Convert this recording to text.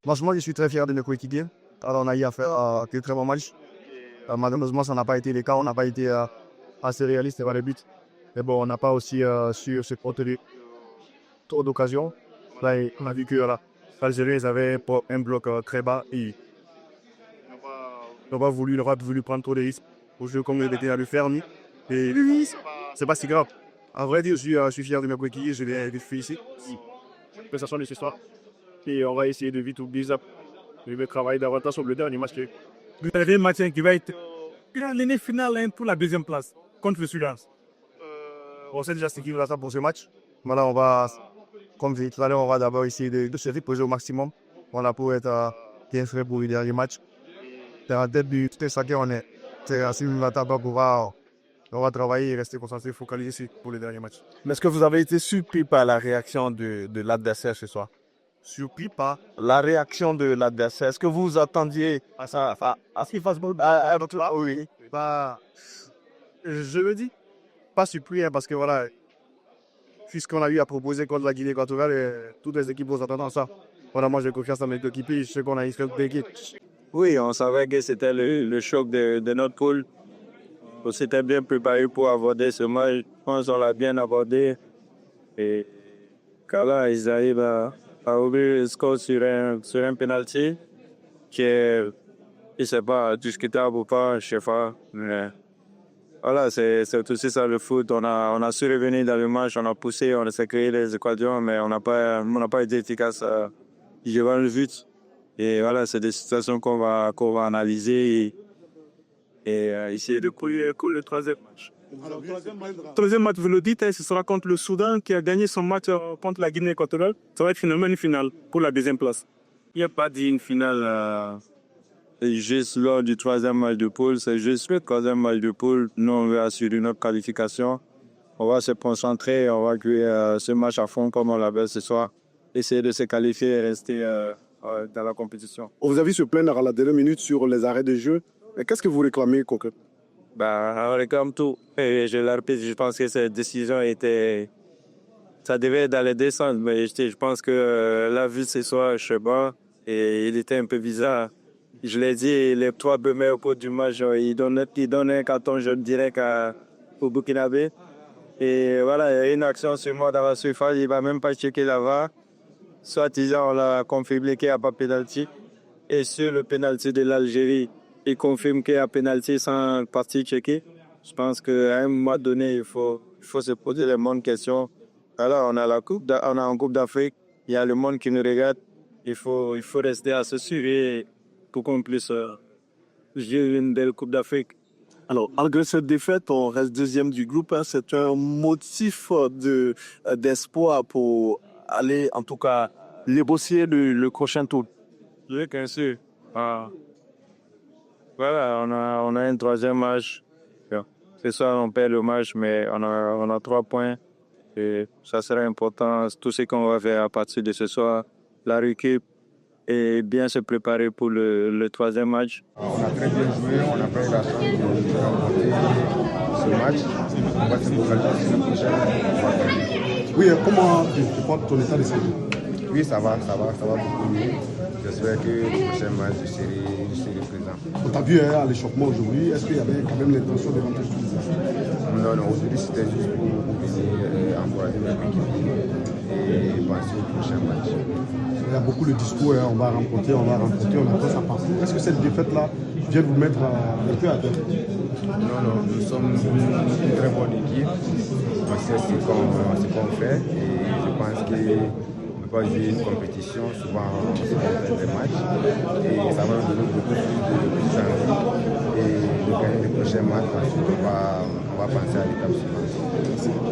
Franchement, je suis très fier de nos coéquipiers. Alors, on a eu à faire de très bons matchs. Malheureusement, ça n'a pas été le cas. On n'a pas été assez réaliste devant le but. Mais bon, on n'a pas aussi su se protéger trop d'occasions. Là, on a vu que l'Algérie, ils avaient un bloc très bas et ils n'ont pas voulu prendre trop de risques au jeu comme ils étaient à le faire. Et c'est pas si grave. En vrai dire, je suis fier de mes coéquipiers, je les félicite. Que ce soit nécessaire. Et on va essayer de vite oublier ça. Je vais travailler davantage sur le dernier match. Vous avez un match qui va être l'année finale pour la deuxième place contre le Soudan. On sait déjà ce qu'il va faire pour ce match. Maintenant, on va, comme je disais tout à l'heure, on va d'abord essayer de se reposer au maximum. Voilà, pour être bien frais pour le dernier match. Dans la tête du tout ça qu'on est. C'est ainsi qu'on va on va travailler et rester concentré, focalisé pour le dernier match. Mais est-ce que vous avez été surpris par la réaction de l'adversaire ce soir? Surpris par la réaction de l'adversaire. Est-ce que vous vous attendiez à ce qu'il fasse oui. Je me dis, pas surpris, hein, parce que voilà, puisqu'on a eu à proposer contre la Guinée équatoriale, toutes les équipes vont s'attendre à ça. Voilà, moi j'ai confiance en mes équipiers, je sais qu'on a une seule équipe. Oui, on savait que c'était le choc de notre poule. On s'était bien préparé pour aborder ce match. Je pense qu'on l'a bien abordé. Et quand là, ils arrivent à ouvrir le score sur un penalty qui est, je ne sais pas, discutable ou pas, je ne sais pas. Mais voilà, c'est aussi ça le foot. On a su revenir dans le match, on a poussé, on a créé les équations, mais on n'a pas été efficace devant le but. Et voilà, c'est des situations qu'on va analyser et essayer de couler le troisième match. Alors, troisième match, vous le dites, ce sera contre le Soudan qui a gagné son match contre la Guinée équatoriale. Ça va être finalement une finale pour la deuxième place. Il n'y a pas d'une finale juste lors du troisième match de poule. C'est juste le troisième match de poule. Nous, on veut assurer notre qualification. On va se concentrer, on va jouer ce match à fond comme on l'avait ce soir. Essayer de se qualifier et rester dans la compétition. On vous a vu se plaindre à la dernière minute sur les arrêts de jeu. Qu'est-ce que vous réclamez concrètement? On réclame tout. Et je le répète, je pense que cette décision ça devait être dans les descentes, mais je pense que la vue ce soir, je sais pas, et il était un peu bizarre. Je l'ai dit, les 3 premiers au cours du match, il donnait un carton jaune direct au Burkinabé. Et voilà, il y a une action sur moi dans la surface, il ne va même pas checker la VAR. Soit disant, on l'a confirmé qu'il n'y a pas de pénalty. Et sur le pénalty de l'Algérie, il confirme qu'il y a pénalty sans partie checker. Je pense qu'à un moment donné, il faut se poser les bonnes questions. Alors, on a en Coupe d'Afrique, il y a le monde qui nous regarde. Il faut rester à se suivre pour qu'on puisse jouer une belle Coupe d'Afrique. Alors, malgré cette défaite, on reste deuxième du groupe. C'est un motif d'espoir pour aller, en tout cas, négocier le prochain tour. Oui, bien sûr. Voilà, on a un troisième match. Ce soir, on perd le match, mais on a 3 points. Et ça sera important. Tout ce qu'on va faire à partir de ce soir, la récup et bien se préparer pour le troisième match. On a très bien joué, on n'a pas eu la chance de remporter ce match. On va se focaliser sur le prochain. Oui, comment tu portes ton état de santé? Oui, ça va beaucoup mieux. J'espère que le prochain match, je serai présent. On t'a vu à l'échauffement aujourd'hui, est-ce qu'il y avait quand même l'intention de rentrer sur les affaires? Non, aujourd'hui c'était juste pour venir encourager mes équipiers et penser au prochain match. Il y a beaucoup de discours, on va remporter, on attend ça partout. Est-ce que cette défaite-là vient vous mettre un peu à terre? Non, nous sommes une très bonne équipe. On sait ce qu'on fait et je pense qu'on ne peut pas jouer une compétition, souvent on se fait des matchs et ça va nous donner beaucoup plus d'envie et de gagner les prochains matchs parce qu'on va penser à l'étape suivante.